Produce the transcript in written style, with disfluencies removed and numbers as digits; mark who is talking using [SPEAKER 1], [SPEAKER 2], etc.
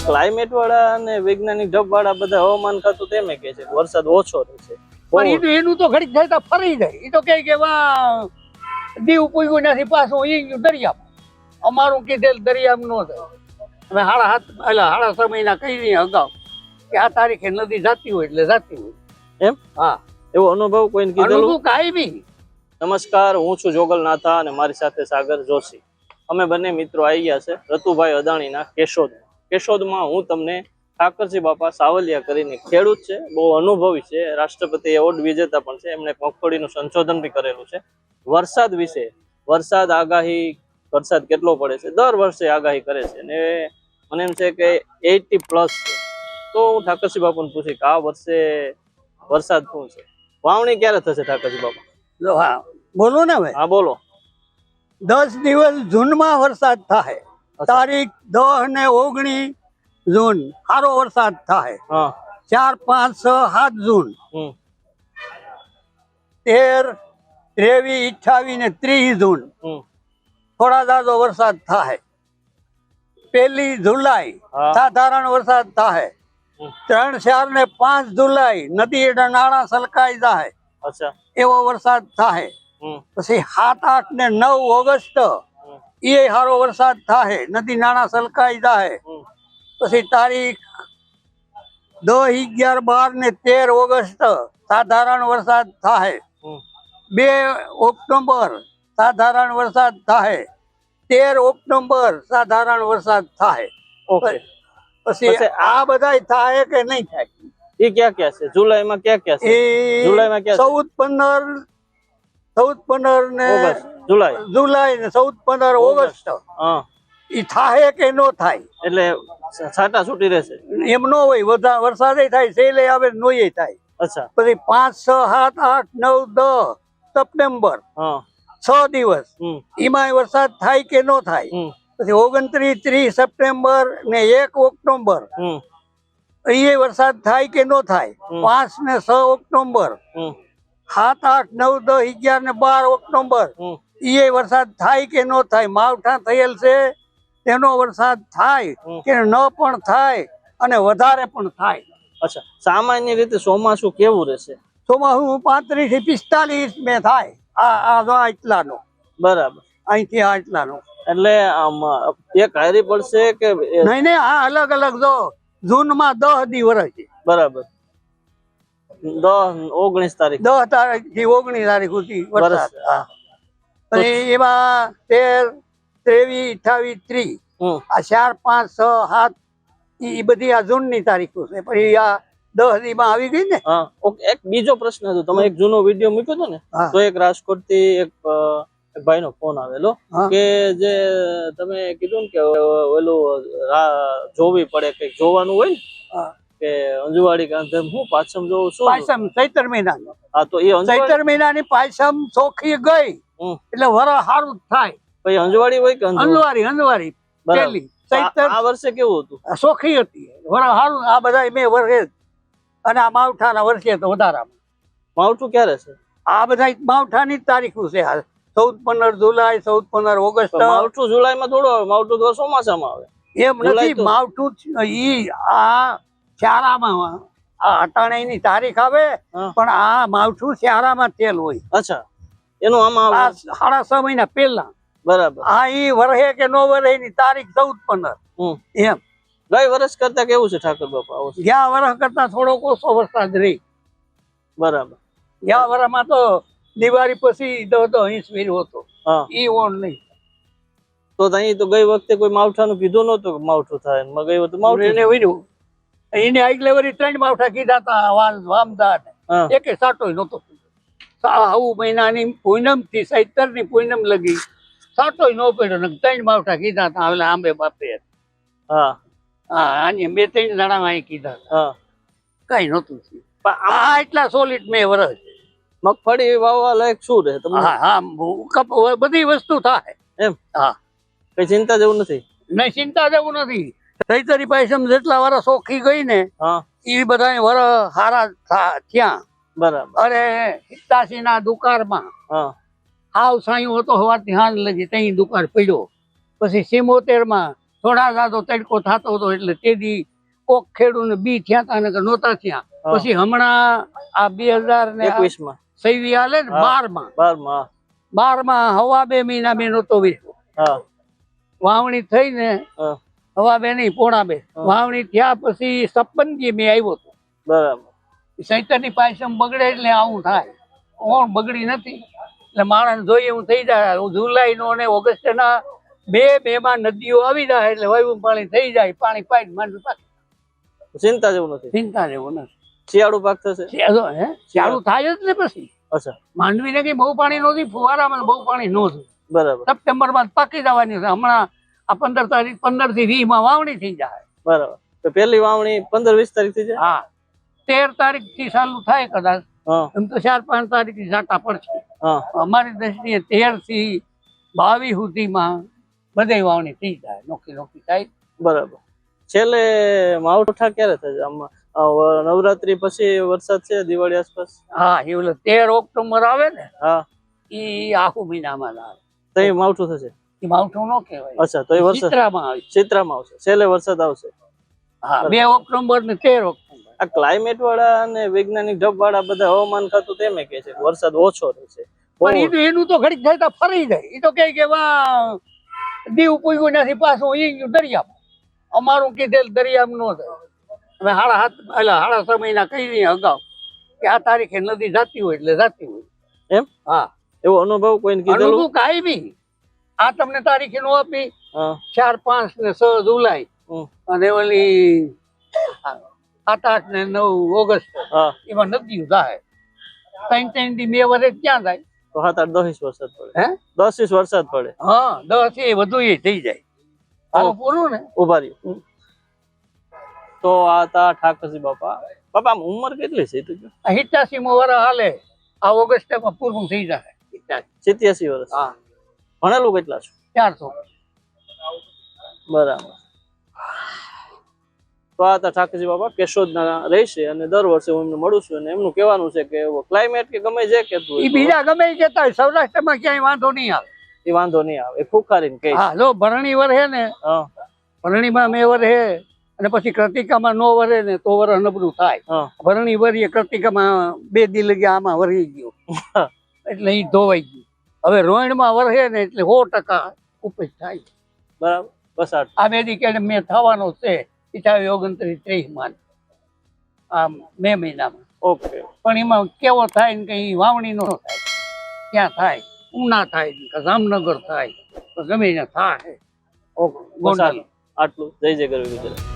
[SPEAKER 1] Climate વાળા અને વૈજ્ઞાનિક ઢબ વાળા બધા હવામાન ખાતું તેમે કહે છે કે વરસાદ ઓછો રહેશે.
[SPEAKER 2] પણ એનું તો ઘડીક થાય તો ફરી જાય. એ તો કે વા દીવ પૂગ્યું નથી પાછું ઈ ગયું દરિયામાં. અમારું કીધેલ દરિયામાં ન થાય. હવે સાડા 6 મહિના કહી દઈએ અગાઉ કે આ તારીખે નદી જાતી હોય એટલે જાતી હોય.
[SPEAKER 1] એમ?
[SPEAKER 2] હા,
[SPEAKER 1] એવો અનુભવ કોઈને કીધેલો?
[SPEAKER 2] અનુભવ કાયમી.
[SPEAKER 1] નમસ્કાર, હું છું જોગલનાથા અને મારી સાથે સાગર જોશી. અમે બંને મિત્રો આવી ગયા છે રતુભાઈ અદાણીના કેશોદમાં. હું તમને ઠાકરજી બાપા સાવલિયા કરીને ખેડૂત છે, બહુ અનુભવી છે, રાષ્ટ્રપતિ એવોર્ડ વિજેતા પણ છે. એમણે મગફળીનું સંશોધન બી કરેલું છે. વરસાદ વિશે, વરસાદ આગાહી, વરસાદ કેટલો પડે છે, દર વર્ષે આગાહી કરે છે અને મને એમ છે કે 80+ છે. તો હું ઠાકરજી બાપાને પૂછી કે આ વર્ષે વરસાદ શું છે, વાવણી ક્યારે થશે ઠાકરજી બાપા?
[SPEAKER 2] હા બોલો ને. હવે
[SPEAKER 1] હા બોલો.
[SPEAKER 2] 10 દિવસ જૂનમાં વરસાદ થાય. તારીખ 10 ને 19 જૂન સારો વરસાદ થાય. 4, 5, 6, 7 જૂન 13, 23, 28 ને 30 જૂન થોડા દાદો વરસાદ થાય. 1 જુલાઈ સાધારણ વરસાદ થાય. 3, 4 ને 5 જુલાઈ નદી નાળા સલકાઈ જાય.
[SPEAKER 1] અચ્છા,
[SPEAKER 2] એવો વરસાદ થાય. પછી 7, 8 ને 9 ઓગસ્ટ એ સારો વરસાદ થાય, નદી નાળા સલકાઈ જાય. પછી તારીખ 10, 11, 12 ને 13 ઓગસ્ટ સાધારણ વરસાદ થાય. 2 ઓક્ટોબર સાધારણ વરસાદ થાય. 13 ઓક્ટોબર સાધારણ વરસાદ થાય. પછી આ બધા થાય કે નહીં થાય?
[SPEAKER 1] એ ક્યાં ક્યાં છે? જુલાઈમાં ક્યાં ક્યાં છે? જુલાઈમાં ક્યાં?
[SPEAKER 2] 14, 15 ને જુલાઈ ને 14, 15 ઓગસ્ટ ઈ થાય કે ન થાય?
[SPEAKER 1] એટલે છાટા છૂટી રહેશે
[SPEAKER 2] એમ ન હોય, વરસાદ થાય, સેલે આવે, નોય થાય.
[SPEAKER 1] અચ્છા.
[SPEAKER 2] પછી 5, 6, 7, 8, 9, 10 સપ્ટેમ્બર 6 દિવસ એમાં વરસાદ થાય કે ન થાય? પછી 29, 30 સપ્ટેમ્બર ને 1 ઓક્ટોબર એ વરસાદ થાય કે ન થાય? 5 ને 6 ઓક્ટોબર 7, 8, 9, 10, 11 ને 12 ઓક્ટોબર એ વરસાદ થાય કે ન થાય? માવઠા થયેલ છે તેનો વરસાદ થાય કે ન પણ થાય અને વધારે પણ થાય.
[SPEAKER 1] અચ્છા, સામાન્ય રીતે ચોમાસું કેવું રહેશે?
[SPEAKER 2] ચોમાસું 35 થી 45 મે થાય. આ એટલાનો.
[SPEAKER 1] બરાબર.
[SPEAKER 2] અહીંથી આ એટલાનો.
[SPEAKER 1] એટલે એક હારી પડશે કે
[SPEAKER 2] નહીં? આ અલગ અલગ. જો જૂનમાં 10 દી વરસ છે.
[SPEAKER 1] બરાબર. 19 તારીખ
[SPEAKER 2] 10 તારીખ થી 19 તારીખ સુધી વરસાદ. એમાં 13, 23, 28, 30 આ 4, 5, 6, 7 એ બધી આ જૂન ની તારીખો છે. પછી આ 10 દી માં આવી ગઈ ને.
[SPEAKER 1] એક બીજો પ્રશ્ન હતો. તમે એક જૂનો વિડીયો મૂક્યો હતો ને, તો એક રાજકોટ થી એક ભાઈ નો ફોન આવેલો કે જે તમે કીધું ને કે ઓલું જોવી પડે, કઈક જોવાનું હોય ને કે અંજુવાડી કાંધેમ હું પાછમ જોઉં છું.
[SPEAKER 2] પાછમ ચૈતર મહિનાનો.
[SPEAKER 1] હા, તો એ
[SPEAKER 2] ચૈતર મહિનાની પાછમ ચોખી ગઈ એટલે વર સારું થાય.
[SPEAKER 1] પછી અંજવાડી હોય કે
[SPEAKER 2] અંજવારી પેલી ચૈતર.
[SPEAKER 1] આ વર્ષે કેવું હતું?
[SPEAKER 2] ચોખી હતી, વર સારું. આ બધા બે વર્ષે અને આ માવઠાના વર્ષે તો વધારામાં.
[SPEAKER 1] માવઠું ક્યારે છે?
[SPEAKER 2] આ બધા માવઠાની જ તારીખો છે. 14, 15 જુલાઈ, 14, 15 ઓગસ્ટ.
[SPEAKER 1] માવઠું જુલાઈમાં થોડું આવે, માવઠું તો ચોમાસામાં આવે.
[SPEAKER 2] એમ નથી, માવઠું ઈ આ શિયાળામાં આ અટાણાની તારીખ આવે, પણ આ માવઠું શિયાળામાં તેલ હોય.
[SPEAKER 1] અચ્છા, એનું આમાં
[SPEAKER 2] 6.5 મહિના પહેલા.
[SPEAKER 1] બરાબર.
[SPEAKER 2] આ ઈ વરહે કે નો વરહે ની તારીખ 14, 15 એમ.
[SPEAKER 1] ગઈ વર્ષ કરતા કેવું છે ઠાકર બાપા?
[SPEAKER 2] ગયા વર્ષ કરતા થોડોક ઓછો વરસાદ રહી.
[SPEAKER 1] બરાબર.
[SPEAKER 2] ગયા વર્ષમાં તો દિવાળી પછી 10 ઇંચ વીર્યો હતો. ઈ ઓણ નહીં.
[SPEAKER 1] તો અહીં તો ગઈ વખતે કોઈ માવઠાનું કીધું નતું કે માવઠું થાય. ગઈ વખતે માવઠું
[SPEAKER 2] એને વીર્યું. એને આગલે વરી 3 માવઠા કીધા હતા વામદાર. એકે સાટો નતો. 9 મહિનાની પૂનમ થી 17 ની પૂનમ લગી સાટો ન પડ્યો ને. 3 માવઠા કીધા હતા. હવે આંબે બાપે. આને 2-3 જણા કીધા. કઈ નતું. આ એટલા સોલિડ મેં વરસ.
[SPEAKER 1] મગફળી વાવવા લાયક શું રહે તમને?
[SPEAKER 2] હા, બધી વસ્તુ થાય
[SPEAKER 1] એમ.
[SPEAKER 2] હા,
[SPEAKER 1] કઈ ચિંતા જેવું નથી.
[SPEAKER 2] નહીં, ચિંતા જેવું નથી. ચૈતરી પાયસમ જેટલા વરસ ઓખી ગઈ ને એ બધા વરસ હારા થયા.
[SPEAKER 1] બરાબર.
[SPEAKER 2] અરે 87 ના દુકાળમાં હાવ સાયું હતો. સવારથી હાંજ લગી ત્યાં દુકાળ પડ્યો. પછી 77 માં થોડા જાજો તડકો થતો હતો એટલે તેથી કોક ખેડૂને બી થયા તા ને નહોતા થયા.
[SPEAKER 1] હા.
[SPEAKER 2] પછી હમણાં આ 2021
[SPEAKER 1] માં
[SPEAKER 2] હાલે ને
[SPEAKER 1] હા.
[SPEAKER 2] 12 માં હવા 2 મહિના બે નહોતો વીસ્યો.
[SPEAKER 1] હા
[SPEAKER 2] વાવણી થઈ ને
[SPEAKER 1] હા
[SPEAKER 2] હવા 2 નહીં પોણા 2
[SPEAKER 1] હા.
[SPEAKER 2] વાવણી થયા પછી 56 મેં આવ્યો હતો.
[SPEAKER 1] બરાબર.
[SPEAKER 2] સૈતરની પાયસમ બગડે એટલે આવું થાય. કોણ બગડી નથી એટલે માણસ જોઈએ એવું થઈ જાય. જુલાઈ નો અને ઓગસ્ટ ના બે માં નદીઓ આવી જાય એટલે વાયુ પાણી થઈ જાય. પાણી પાઈ માંડવી પાકે.
[SPEAKER 1] ચિંતા જેવું નથી.
[SPEAKER 2] ચિંતા જેવું નથી.
[SPEAKER 1] શિયાળુ પાક થશે.
[SPEAKER 2] ચાલુ થાય જ ને પછી.
[SPEAKER 1] અચ્છા
[SPEAKER 2] માંડવી ને કઈ બહુ પાણી નહોતી, ફુવારામાં બહુ પાણી નહોતું.
[SPEAKER 1] બરાબર
[SPEAKER 2] સપ્ટેમ્બર માં પાકી જવાની છે. હમણાં આ 15 તારીખ 15 થી 20 માં વાવણી થઈ જાય.
[SPEAKER 1] બરાબર. તો પહેલી વાવણી 15-20 તારીખ થી છે.
[SPEAKER 2] હા 13 તારીખ થી ચાલુ થાય કદાચ.
[SPEAKER 1] હા
[SPEAKER 2] એમ તો 4-5 તારીખ થી ઝાટા પડશે.
[SPEAKER 1] હા
[SPEAKER 2] અમારી દ્રષ્ટિએ 13 થી 22 સુધીમાં બધે વાવણી થઈ જાય. નોખી નોખી થાય.
[SPEAKER 1] બરાબર. છેલ્લે માવઠા ક્યારે થશે? આમાં નવરાત્રી પછી વરસાદ છે, દિવાળી આસપાસ.
[SPEAKER 2] હા એ ઓલો 13 ઓક્ટોબર આવે ને
[SPEAKER 1] હા
[SPEAKER 2] એ આખું મહિનામાં આવે.
[SPEAKER 1] તો એ માવઠું થશે.
[SPEAKER 2] એ માવઠું ન કહેવાય.
[SPEAKER 1] અચ્છા તો એ વરસાદ
[SPEAKER 2] ચિત્રામાં આવે.
[SPEAKER 1] ચિત્રામાં આવશે. છેલ્લે વરસાદ આવશે.
[SPEAKER 2] હા 2 ઓક્ટોબર ને 13 ઓક્ટોબર.
[SPEAKER 1] આ ક્લાઇમેટ વાળા અને વૈજ્ઞાનિક ઢબ વાળા બધા હવામાન ખાતું તેમે કહે છે કે વરસાદ ઓછો રહેશે.
[SPEAKER 2] પણ એનું તો ઘડીક થાય તો ફરી જાય. એ તો કે વાહ દીવ પૂગ્યું નથી પાછું ઈ ગયું દરિયામાં. અમારું કીધેલ દરિયામાં ન થાય. હવે 6.5 મહિના કહી દઈએ અગાઉ કે આ તારીખે નદી જાતી હોય એટલે જાતી હોય.
[SPEAKER 1] એમ?
[SPEAKER 2] હા
[SPEAKER 1] એવો અનુભવ કોઈને કીધેલું?
[SPEAKER 2] અનુભવ કાંઈ બી. આ તમને તારીખે નો આપી
[SPEAKER 1] હા
[SPEAKER 2] 4, 5 ને 6 જુલાઈ
[SPEAKER 1] હમ.
[SPEAKER 2] અને ઓલી 7, 8 ને 9 ઓગસ્ટ
[SPEAKER 1] હા
[SPEAKER 2] એમાં નદીઓ જાય. 3 થી 2 વર્ષ ક્યાં જાય?
[SPEAKER 1] તો 7-8 10 વરસાદ પડે.
[SPEAKER 2] હે
[SPEAKER 1] 10 વરસાદ પડે.
[SPEAKER 2] હા 10 એ વધુ એ થઈ જાય. આવું પૂરું ને.
[SPEAKER 1] ઉભા રહ્યો. તો આ તા ઠાકરજી બાપા. બાપા આમ ઉંમર કેટલી છે? તો
[SPEAKER 2] 87 વર્ષ હાલે. આ ઓગસ્ટમાં પૂરું થઈ જાય.
[SPEAKER 1] 87 વર્ષ.
[SPEAKER 2] હા
[SPEAKER 1] ભણેલું કેટલા છો?
[SPEAKER 2] 400.
[SPEAKER 1] બરાબર. તો આ તા ઠાકરજી બાપા કેશોદના રહેશે અને દર વર્ષે હું એમને મળું છું અને એમનું કહેવાનું છે કે ક્લાઇમેટ કે ગમે જે કહેતું
[SPEAKER 2] એ
[SPEAKER 1] હોય
[SPEAKER 2] બીજા ગમે એ કહેતા હોય સૌરાષ્ટ્રમાં ક્યાંય વાંધો નહીં આવે.
[SPEAKER 1] એ વાંધો નહીં આવે. એ ફૂકારીને કહે.
[SPEAKER 2] હા જો ભરણી વરહે ને
[SPEAKER 1] હા
[SPEAKER 2] ભરણીમાં મેં વરહે અને પછી કૃતિકામાં નો વરે ને તો વરહ નબળું થાય.
[SPEAKER 1] હા
[SPEAKER 2] ભરણી વરીએ કૃતિકામાં 2 દી લગી આમાં વરી ગયું એટલે ઈ ધોવાઈ ગયું. હવે રોહિણમાં વરહે ને એટલે 100% ઉપજ થાય.
[SPEAKER 1] બરાબર. બસ આટલું.
[SPEAKER 2] આ 2 દી કે મેં થવાનો છે 28, 29, 30 માં આ મે મહિનામાં.
[SPEAKER 1] ઓકે.
[SPEAKER 2] પણ એમાં કેવો થાય ને કઈ વાવણી નો થાય. ક્યાં થાય? ઉના થાય કે જામનગર થાય તો ગમે ત્યાં થાય.
[SPEAKER 1] બસ
[SPEAKER 2] ગોંડલ.
[SPEAKER 1] આટલું. જય જય ગરવી ગુજરાત.